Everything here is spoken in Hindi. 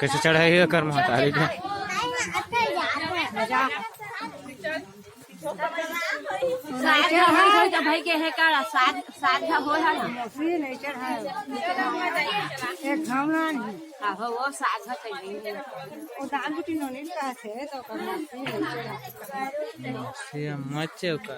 कैसे चढ़ाई है कर महतारी के भाई के है का साग साग हो है ना नहीं चढ़ा एक घावना नहीं हो वो साग है कहीं वो दाल बुटी नहीं का है तो करना नहीं चढ़ा मचे का